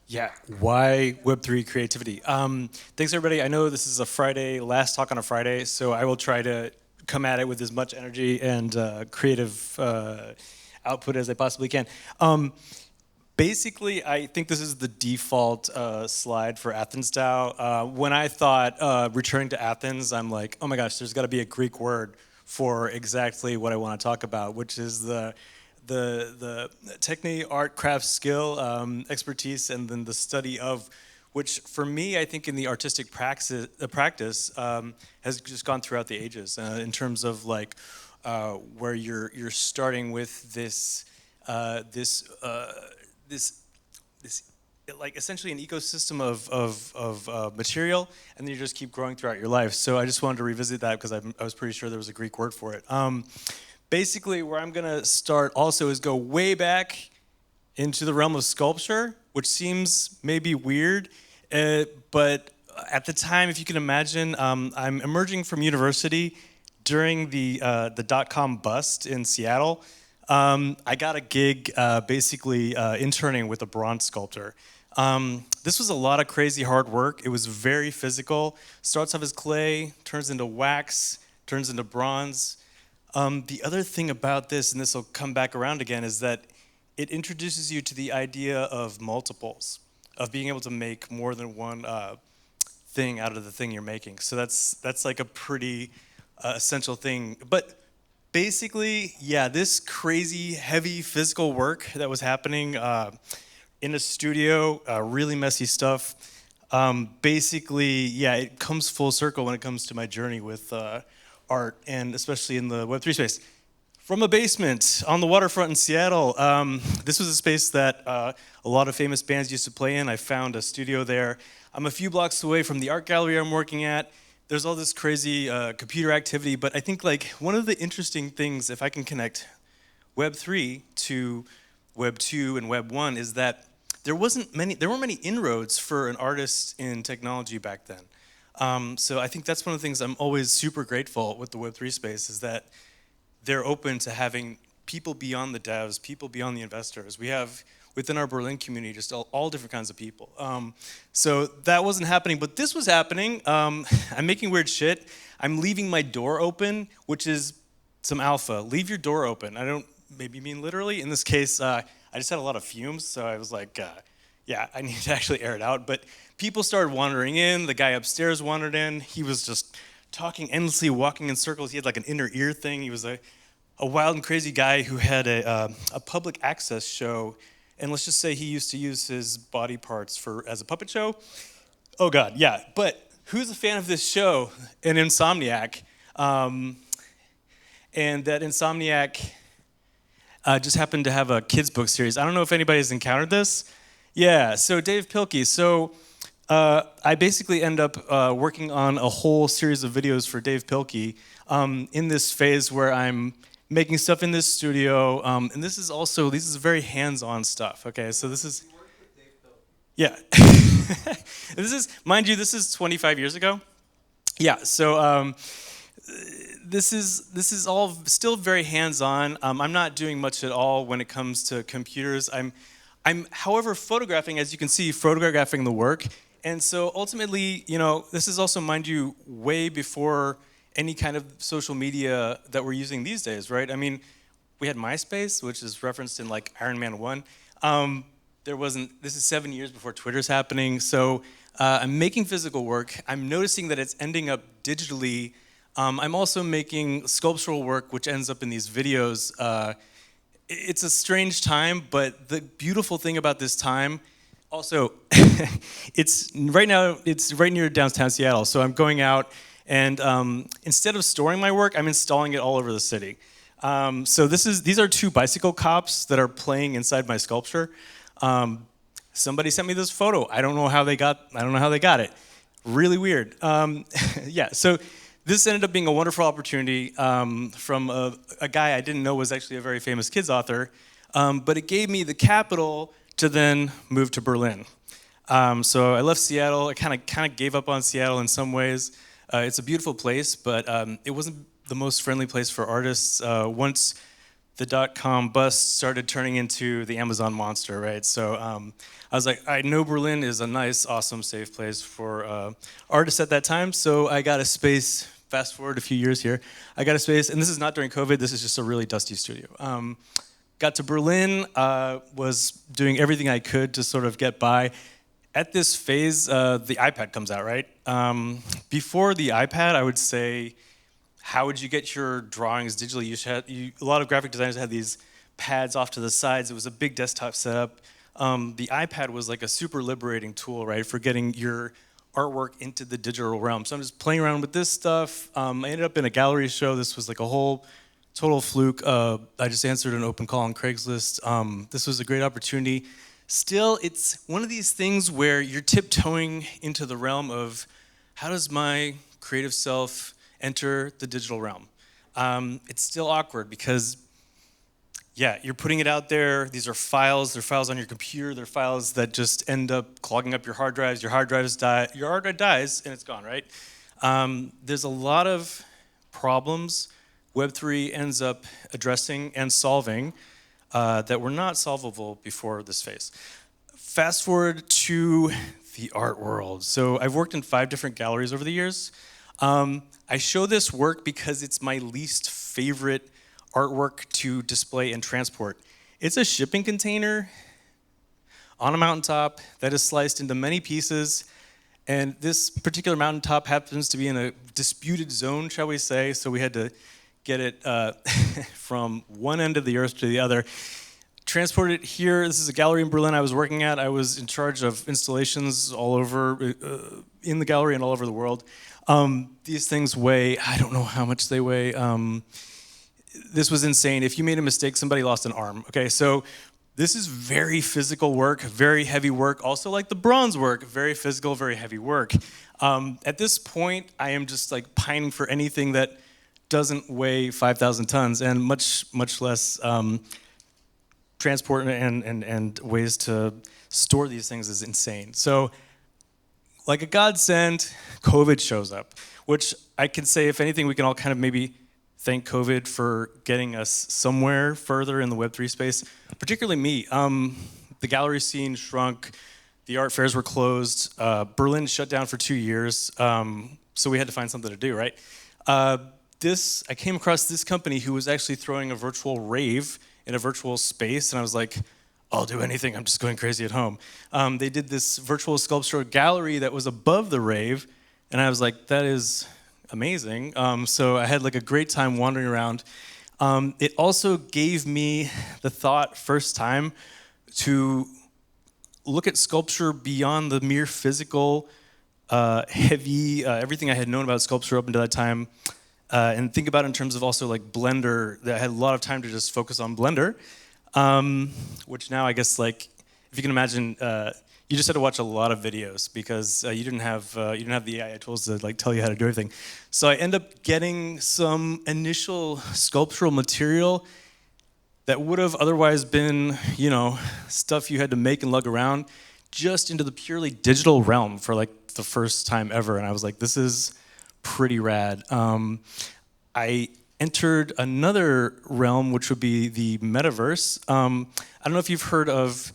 Yeah, why Web3 creativity? Thanks everybody. I know this is a Friday, last talk on a Friday, so I will try to come at it with as much energy and creative output as I possibly can. Basically, I think this is the default slide for Athens DAO. When I thought returning to Athens, I'm like, oh my gosh, there's got to be a Greek word for exactly what I want to talk about, which is the technique, art, craft, skill, expertise, and then the study of, which for me, I think in the artistic practice has just gone throughout the ages in terms of like where you're starting with this this like essentially an ecosystem of material, and then you just keep growing throughout your life. So I just wanted to revisit that because I was pretty sure there was a Greek word for it. Basically, where I'm gonna start also is go way back into the realm of sculpture, which seems maybe weird, but at the time, if you can imagine, I'm emerging from university during the dot-com bust in Seattle. I got a gig basically interning with a bronze sculptor. This was a lot of crazy hard work. It was very physical. Starts off as clay, turns into wax, turns into bronze. The other thing about this, and this will come back around again, is that it introduces you to the idea of multiples, of being able to make more than one thing out of the thing you're making. So that's like a pretty essential thing. But basically, yeah, this crazy, heavy physical work that was happening in a studio, really messy stuff. Basically, yeah, it comes full circle when it comes to my journey with art, and especially in the Web3 space. From a basement on the waterfront in Seattle, this was a space that a lot of famous bands used to play in. I found a studio there. I'm a few blocks away from the art gallery I'm working at. There's all this crazy computer activity, but I think like one of the interesting things, if I can connect Web3 to Web2 and Web1, is that there weren't many inroads for an artist in technology back then. So I think that's one of the things I'm always super grateful with the Web3 space, is that they're open to having people beyond the devs, people beyond the investors. We have within our Berlin community just all different kinds of people. So that wasn't happening, but this was happening. I'm making weird shit. I'm leaving my door open, which is some alpha. Leave your door open. I don't maybe mean literally. In this case, I just had a lot of fumes, so I was like, yeah, I need to actually air it out. But people started wandering in. The guy upstairs wandered in. He was just talking endlessly, walking in circles. He had like an inner ear thing. He was a wild and crazy guy who had a public access show, and let's just say he used to use his body parts as a puppet show. Oh God, yeah. But who's a fan of this show? An Insomniac, and that Insomniac just happened to have a kids book series. I don't know if anybody's encountered this. Yeah. So Dave Pilkey. So I basically end up working on a whole series of videos for Dave Pilkey in this phase where I'm making stuff in this studio, and this is very hands-on stuff. Okay, so this is, yeah. This is, mind you, this is 25 years ago. Yeah, so this is all still very hands-on. I'm not doing much at all when it comes to computers. I'm, however, photographing, as you can see, photographing the work. And so ultimately, this is also, mind you, way before any kind of social media that we're using these days, right? I mean, we had MySpace, which is referenced in like Iron Man 1. This is 7 years before Twitter's happening. So I'm making physical work. I'm noticing that it's ending up digitally. I'm also making sculptural work, which ends up in these videos. It's a strange time, but the beautiful thing about this time, also, it's right near downtown Seattle. So I'm going out, and instead of storing my work, I'm installing it all over the city. So these are two bicycle cops that are playing inside my sculpture. Somebody sent me this photo. I don't know how they got it. Really weird. Yeah. So this ended up being a wonderful opportunity from a guy I didn't know was actually a very famous kids author, but it gave me the capital to then move to Berlin. So I left Seattle. I kind of gave up on Seattle in some ways. It's a beautiful place, but it wasn't the most friendly place for artists. Once the dot-com bust started turning into the Amazon monster, right? So I was like, I know Berlin is a nice, awesome, safe place for artists at that time, so I got a space. Fast forward a few years here, I got a space, and this is not during COVID, this is just a really dusty studio. Got to Berlin, was doing everything I could to sort of get by. At this phase, the iPad comes out, right? Before the iPad, I would say, how would you get your drawings digitally? A lot of graphic designers had these pads off to the sides. It was a big desktop setup. The iPad was like a super liberating tool, right, for getting your artwork into the digital realm. So I'm just playing around with this stuff. I ended up in a gallery show. This was like a whole total fluke. I just answered an open call on Craigslist. This was a great opportunity. Still, it's one of these things where you're tiptoeing into the realm of how does my creative self enter the digital realm? It's still awkward because, yeah, you're putting it out there. These are files. They're files on your computer. They're files that just end up clogging up your hard drives. Your hard drives die. Your hard drive dies, and it's gone, right? There's a lot of problems web3 ends up addressing and solving that were not solvable before this phase. Fast forward to the art world. So I've worked in 5 different galleries over the years. I show this work because it's my least favorite artwork to display and transport. It's a shipping container on a mountaintop that is sliced into many pieces, and this particular mountaintop happens to be in a disputed zone, shall we say, so we had to get it from one end of the earth to the other. Transport it here. This is a gallery in Berlin I was working at. I was in charge of installations all over, in the gallery and all over the world. These things weigh, I don't know how much they weigh. This was insane. If you made a mistake, somebody lost an arm. Okay, so this is very physical work, very heavy work. Also like the bronze work, very physical, very heavy work. At this point, I am just like pining for anything that doesn't weigh 5,000 tons and much less transport and ways to store these things is insane. So like a godsend, COVID shows up, which I can say, if anything, we can all kind of maybe thank COVID for getting us somewhere further in the Web3 space, particularly me. The gallery scene shrunk, the art fairs were closed, Berlin shut down for 2 years, so we had to find something to do, right? I came across this company who was actually throwing a virtual rave in a virtual space, and I was like, I'll do anything, I'm just going crazy at home. They did this virtual sculpture gallery that was above the rave, and I was like, that is amazing. So I had like a great time wandering around. It also gave me the thought, first time, to look at sculpture beyond the mere physical, heavy, everything I had known about sculpture up until that time, and think about it in terms of also like Blender. That I had a lot of time to just focus on Blender, which now I guess, like, if you can imagine, you just had to watch a lot of videos because you didn't have the AI tools to like tell you how to do everything. So I end up getting some initial sculptural material that would have otherwise been, you know, stuff you had to make and lug around, just into the purely digital realm for like the first time ever. And I was like, this is pretty rad. I entered another realm, which would be the metaverse. I don't know if you've heard of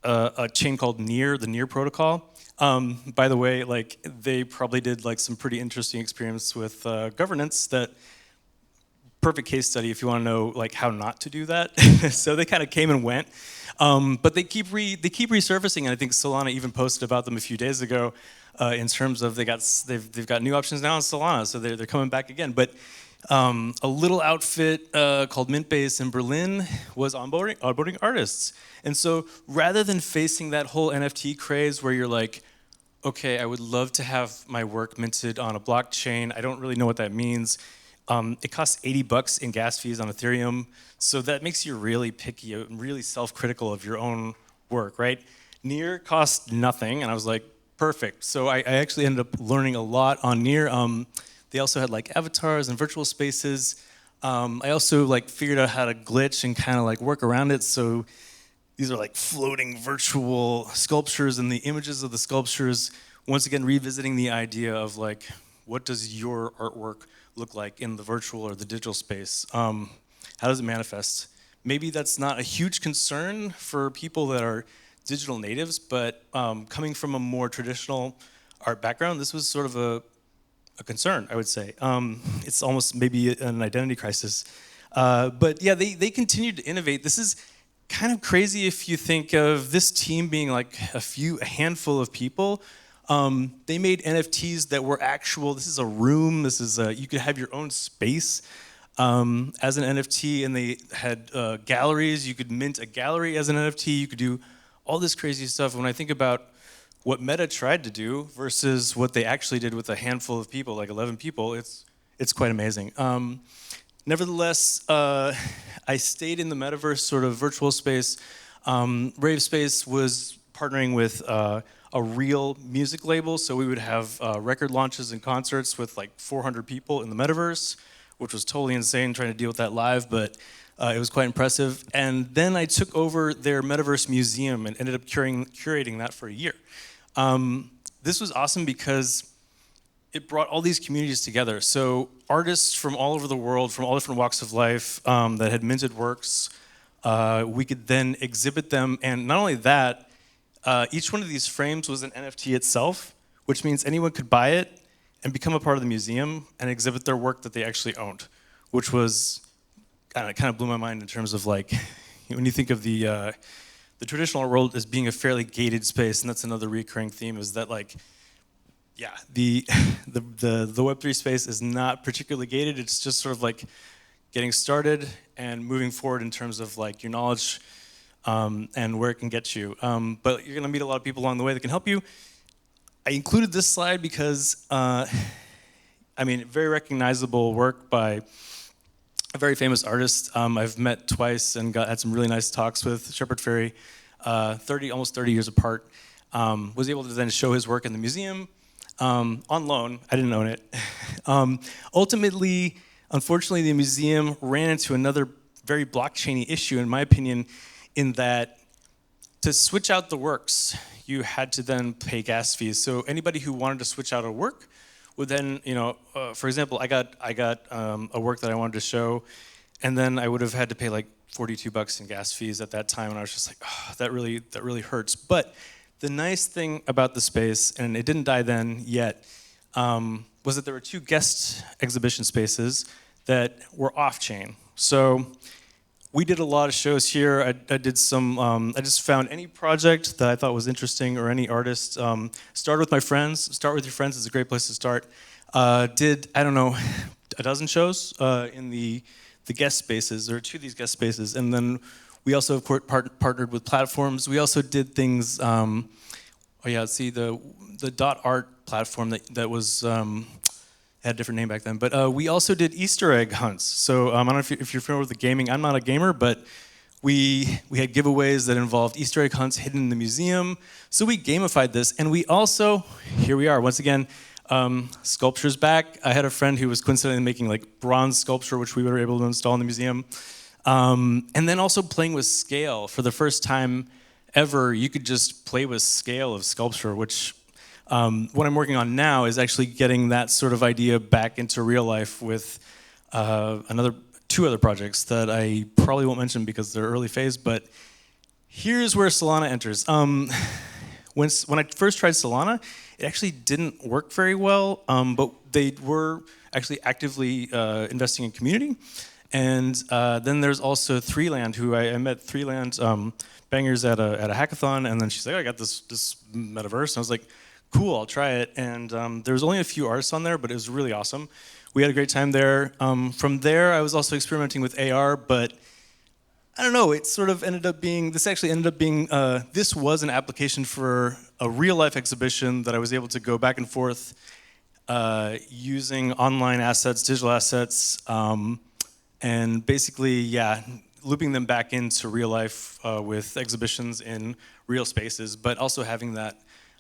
a chain called Near, the Near protocol. By the way, like, they probably did like some pretty interesting experiments with governance. That perfect case study if you want to know like how not to do that. So they kind of came and went, but they keep resurfacing, and I think Solana even posted about them a few days ago in terms of they've got new options now on Solana, so they're coming back again. But a little outfit called Mintbase in Berlin was onboarding artists. And so rather than facing that whole NFT craze where you're like, okay, I would love to have my work minted on a blockchain, I don't really know what that means. It costs $80 in gas fees on Ethereum, so that makes you really picky, really self-critical of your own work, right? Near cost nothing, and I was like, perfect. So I actually ended up learning a lot on Near. They also had like avatars and virtual spaces. I also like figured out how to glitch and kind of like work around it. So these are like floating virtual sculptures, and the images of the sculptures, once again, revisiting the idea of like, what does your artwork look like in the virtual or the digital space? How does it manifest? maybe that's not a huge concern for people that are digital natives, but coming from a more traditional art background, this was sort of a concern, I would say. It's almost maybe an identity crisis. But yeah, they continued to innovate. This is kind of crazy if you think of this team being like a handful of people. They made NFTs that were actual. This is a room. This is you could have your own space as an NFT, and they had galleries. You could mint a gallery as an NFT. You could do all this crazy stuff. When I think about what Meta tried to do versus what they actually did with a handful of people, like 11 people, it's quite amazing. Nevertheless, I stayed in the metaverse sort of virtual space. Rave Space was partnering with a real music label, so we would have record launches and concerts with like 400 people in the metaverse, which was totally insane trying to deal with that live, but it was quite impressive. And then I took over their metaverse museum and ended up curating that for a year. This was awesome because it brought all these communities together. So artists from all over the world, from all different walks of life that had minted works, we could then exhibit them. And not only that, each one of these frames was an NFT itself, which means anyone could buy it and become a part of the museum and exhibit their work that they actually owned, which was, kind of blew my mind in terms of like, when you think of the traditional world as being a fairly gated space, and that's another recurring theme, is that like, yeah, the web3 space is not particularly gated. It's just sort of like getting started and moving forward in terms of like your knowledge and where it can get you. But you're gonna meet a lot of people along the way that can help you. I included this slide because, very recognizable work by a very famous artist I've met twice and had some really nice talks with, Shepard Fairey, almost 30 years apart. Was able to then show his work in the museum on loan. I didn't own it. Ultimately, unfortunately, the museum ran into another very blockchain-y issue, in my opinion, in that to switch out the works, you had to then pay gas fees. So anybody who wanted to switch out a work would then, for example, I got a work that I wanted to show, and then I would have had to pay like $42 in gas fees at that time, and I was just like, oh, that really hurts. But the nice thing about the space, and it didn't die then yet, was that there were 2 guest exhibition spaces that were off-chain. So we did a lot of shows here. I did some. I just found any project that I thought was interesting or any artist. Start with my friends. Start with your friends is a great place to start. Did, I don't know, a dozen shows in the guest spaces, or 2 of these guest spaces, and then we also of course partnered with platforms. We also did things. The dot art platform that was. Had a different name back then, but we also did Easter egg hunts. So I don't know if you're familiar with the gaming. I'm not a gamer, but we had giveaways that involved Easter egg hunts hidden in the museum. So we gamified this, and we also, here we are once again, sculpture's back. I had a friend who was coincidentally making like bronze sculpture, which we were able to install in the museum, and then also playing with scale. For the first time ever, you could just play with scale of sculpture, which. What I'm working on now is actually getting that sort of idea back into real life with 2 other projects that I probably won't mention because they're early phase, but here's where Solana enters. When I first tried Solana, it actually didn't work very well, but they were actually actively investing in community. And then there's also Threeland, who I met Threeland bangers at a hackathon, and then she's like, oh, I got this metaverse, and I was like, cool, I'll try it. And there was only a few artists on there, but it was really awesome. We had a great time there. From there, I was also experimenting with AR, but I don't know, this was an application for a real life exhibition that I was able to go back and forth using online assets, digital assets, and basically, looping them back into real life with exhibitions in real spaces, but also having that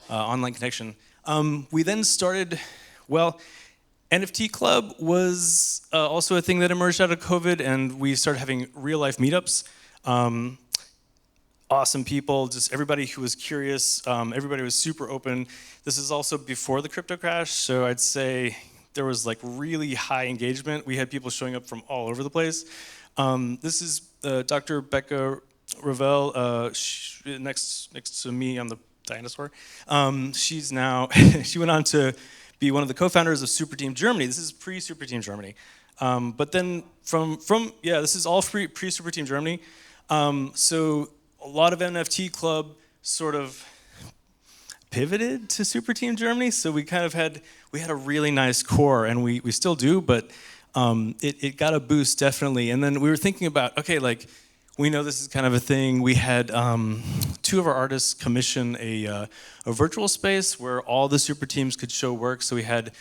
online connection. We then started, NFT Club was also a thing that emerged out of COVID, and we started having real life meetups. Awesome people, just everybody who was curious, everybody was super open. This is also before the crypto crash, so I'd say there was like really high engagement. We had people showing up from all over the place. This is Dr. Becca Ravel, next to me on the dinosaur. She's now, she went on to be one of the co-founders of Super Team Germany. This is pre-Super Team Germany. But then yeah, this is all pre-Super Team Germany. So a lot of NFT Club sort of pivoted to Super Team Germany. So we had a really nice core, and we still do, but it got a boost definitely. And then we were thinking about, okay, like, we know this is kind of a thing. We had two of our artists commission a virtual space where all the super teams could show work. So we had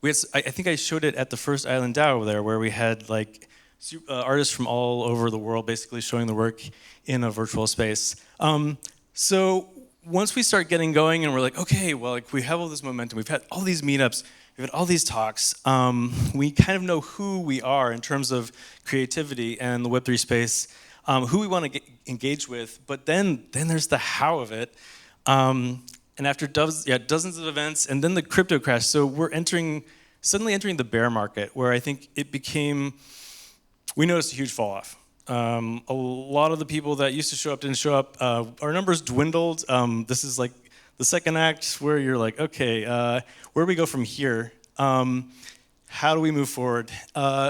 I think I showed it at the first Island DAO there, where we had like artists from all over the world basically showing the work in a virtual space. So once we start getting going and we're like, okay, well, like, we have all this momentum, we've had all these meetups, we've had all these talks, we kind of know who we are in terms of creativity and the Web3 space, who we want to get engaged with, but then there's the how of it. And after dozens of events, and then the crypto crash, so we're suddenly entering the bear market, where I think we noticed a huge fall off. A lot of the people that used to show up didn't show up. Our numbers dwindled. This is like the second act where you're like, okay, where do we go from here? How do we move forward?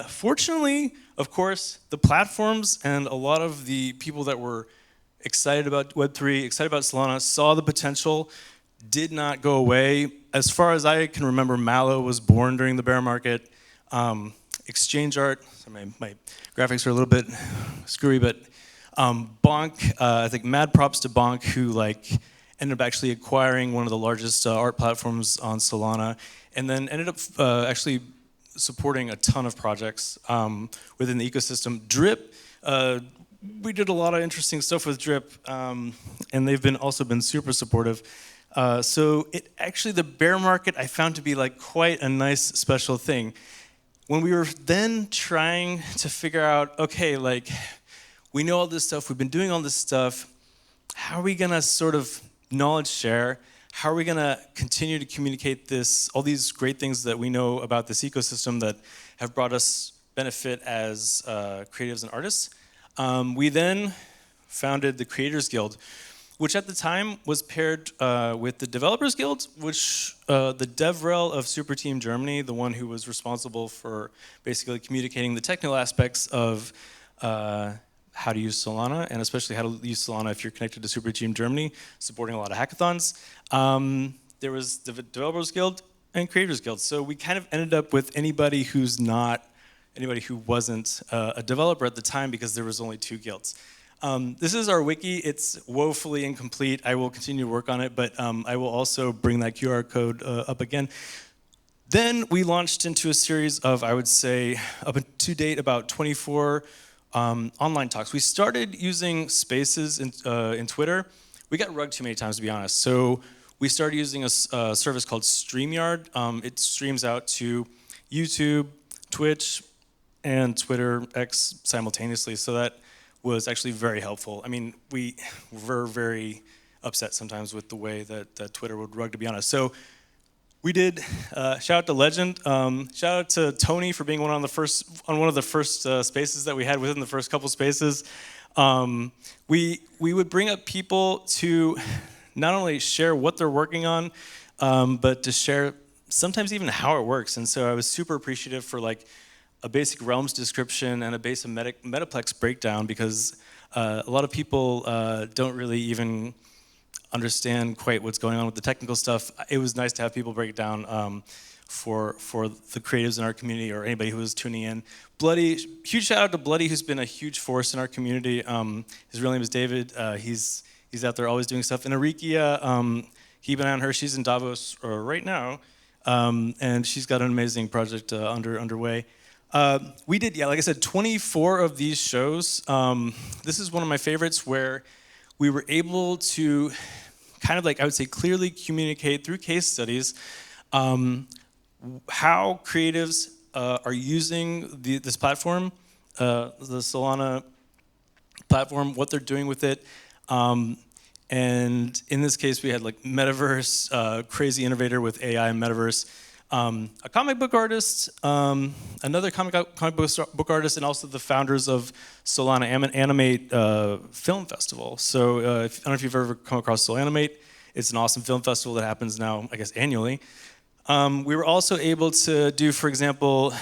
Fortunately, of course, the platforms and a lot of the people that were excited about Web3, excited about Solana, saw the potential, did not go away. As far as I can remember, Mallow was born during the bear market. Exchange Art, sorry, my graphics are a little bit screwy, but Bonk, I think mad props to Bonk, who ended up actually acquiring one of the largest art platforms on Solana, and then ended up actually supporting a ton of projects within the ecosystem. Drip, we did a lot of interesting stuff with Drip, and they've also been super supportive. So the bear market I found to be like quite a nice special thing. When we were then trying to figure out, okay, like, we know all this stuff, we've been doing all this stuff, how are we gonna sort of knowledge share? How are we gonna continue to communicate all these great things that we know about this ecosystem that have brought us benefit as creatives and artists? We then founded the Creators Guild, which at the time was paired with the Developers Guild, which the DevRel of Super Team Germany, the one who was responsible for basically communicating the technical aspects of how to use Solana, and especially how to use Solana if you're connected to Super Team Germany, supporting a lot of hackathons. There was the Developers Guild and Creators Guild. So we kind of ended up with anybody who wasn't a developer at the time, because there was only two guilds. This is our wiki. It's woefully incomplete. I will continue to work on it, but I will also bring that QR code up again. Then we launched into a series of, I would say, up to date, about 24 online talks. We started using spaces in Twitter. We got rugged too many times, to be honest. So we started using a service called StreamYard. It streams out to YouTube, Twitch, and Twitter X simultaneously. So that was actually very helpful. I mean, we were very upset sometimes with the way that Twitter would rug, to be honest. So we did, shout out to Legend, shout out to Tony for being on one of the first spaces that we had within the first couple spaces. We would bring up people to not only share what they're working on, but to share sometimes even how it works. And so I was super appreciative for a basic realms description and a basic metaplex breakdown, because a lot of people don't really even understand quite what's going on with the technical stuff. It was nice to have people break it down for the creatives in our community, or anybody who was tuning in. Bloody, huge shout out to Bloody, who's been a huge force in our community. His real name is David. He's out there always doing stuff. And Arikia, keep an eye on her. She's in Davos right now, and she's got an amazing project underway. We did, like I said, 24 of these shows. This is one of my favorites, where we were able to kind of I would say, clearly communicate through case studies how creatives are using this platform, the Solana platform, what they're doing with it. And in this case, we had Metaverse, crazy innovator with AI and Metaverse. a comic book artist, another book artist, and also the founders of Solana Animate Film Festival. So I don't know if you've ever come across Solanimate. It's an awesome film festival that happens now, I guess, annually. We were also able to do, for example,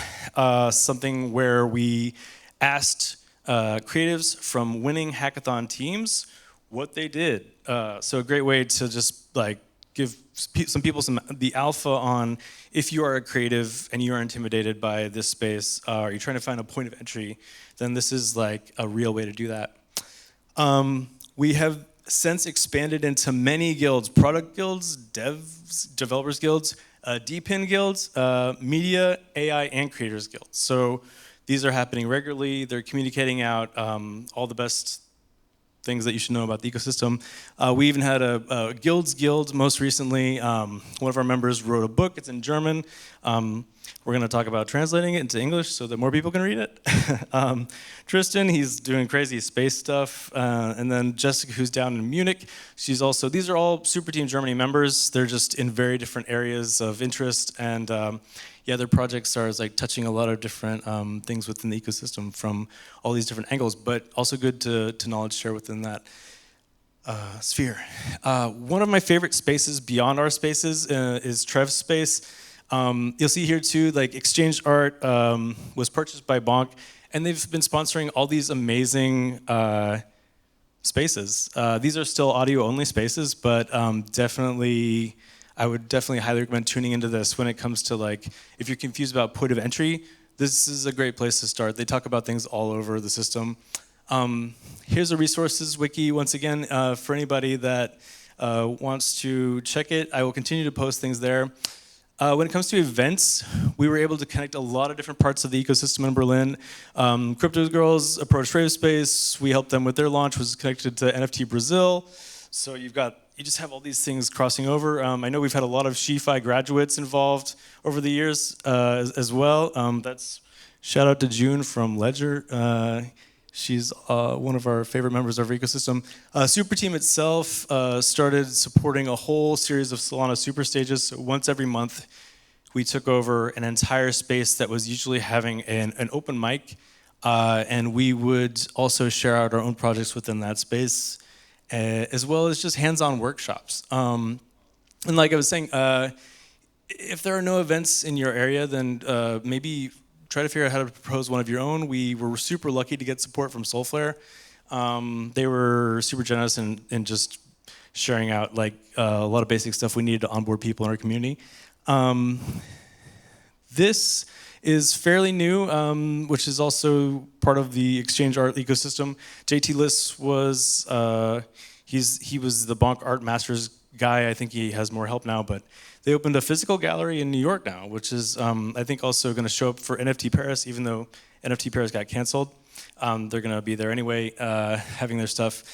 something where we asked creatives from winning hackathon teams what they did. So a great way to just like give some people the alpha on if you are a creative and you are intimidated by this space, or you're trying to find a point of entry, then this is like a real way to do that. We have since expanded into many guilds: product guilds, developers guilds, DPIN guilds, media, AI, and creators guilds. So these are happening regularly. They're communicating out all the best things that you should know about the ecosystem. We even had a guilds guild most recently. One of our members wrote a book. It's in German. We're going to talk about translating it into English so that more people can read it. Tristan, he's doing crazy space stuff. And then Jessica, who's down in Munich, she's also, these are all Super Team Germany members. They're just in very different areas of interest. And yeah, their projects are like touching a lot of different things within the ecosystem from all these different angles, but also good to knowledge share within that sphere. One of my favorite spaces beyond our spaces is Trev's space. You'll see here too, like Exchange Art was purchased by Bonk, and they've been sponsoring all these amazing spaces. These are still audio-only spaces, but I would definitely highly recommend tuning into this when it comes to like, if you're confused about point of entry, this is a great place to start. They talk about things all over the system. Here's a resources wiki, once again, for anybody that wants to check it. I will continue to post things there. When it comes to events, we were able to connect a lot of different parts of the ecosystem in Berlin. Crypto Girls approached Ravespace. We helped them with their launch, was connected to NFT Brazil. So you just have all these things crossing over. I know we've had a lot of SheFi graduates involved over the years as well. That's shout out to June from Ledger. She's one of our favorite members of our ecosystem. Super Team itself started supporting a whole series of Solana super stages. So once every month, we took over an entire space that was usually having an open mic, and we would also share out our own projects within that space, as well as just hands-on workshops. And like I was saying, if there are no events in your area, then maybe try to figure out how to propose one of your own. We were super lucky to get support from Soulflare. They were super generous in just sharing out like a lot of basic stuff we needed to onboard people in our community. This is fairly new, which is also part of the Exchange Art ecosystem. JT Liss was, he was the Bonk Art Masters guy. I think he has more help now, but they opened a physical gallery in New York now, which is, I think, also going to show up for NFT Paris, even though NFT Paris got canceled. They're going to be there anyway, having their stuff.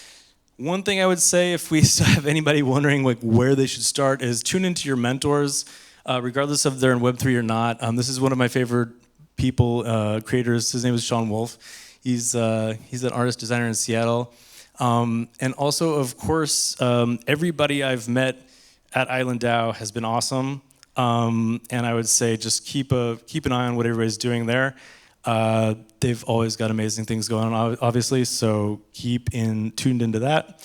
One thing I would say, if we still have anybody wondering like where they should start, is tune into your mentors, regardless of they're in Web3 or not. This is one of my favorite people, creators. His name is Sean Wolf. He's an artist designer in Seattle. And also, of course, everybody I've met at Island DAO has been awesome, and I would say just keep an eye on what everybody's doing there. They've always got amazing things going on, obviously, so keep tuned into that.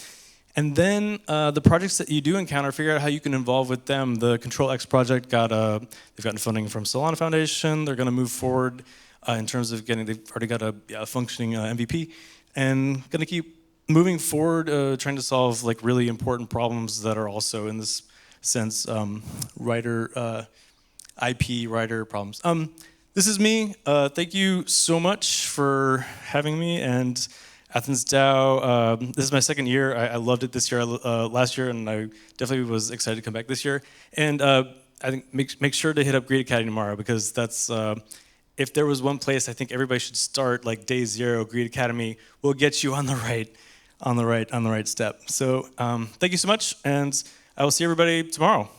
And then the projects that you do encounter, figure out how you can involve with them. The Control X project they've gotten funding from Solana Foundation. They're going to move forward in terms of they've already got a functioning MVP, and going to keep moving forward, trying to solve like really important problems that are also in this sense, IP writer problems. This is me. Thank you so much for having me. And Athens DAO, this is my second year. I loved it this year, last year, and I definitely was excited to come back this year. And I think make sure to hit up Greed Academy tomorrow, because that's, if there was one place I think everybody should start, like day zero, Greed Academy will get you on the right step. So thank you so much, and I will see everybody tomorrow.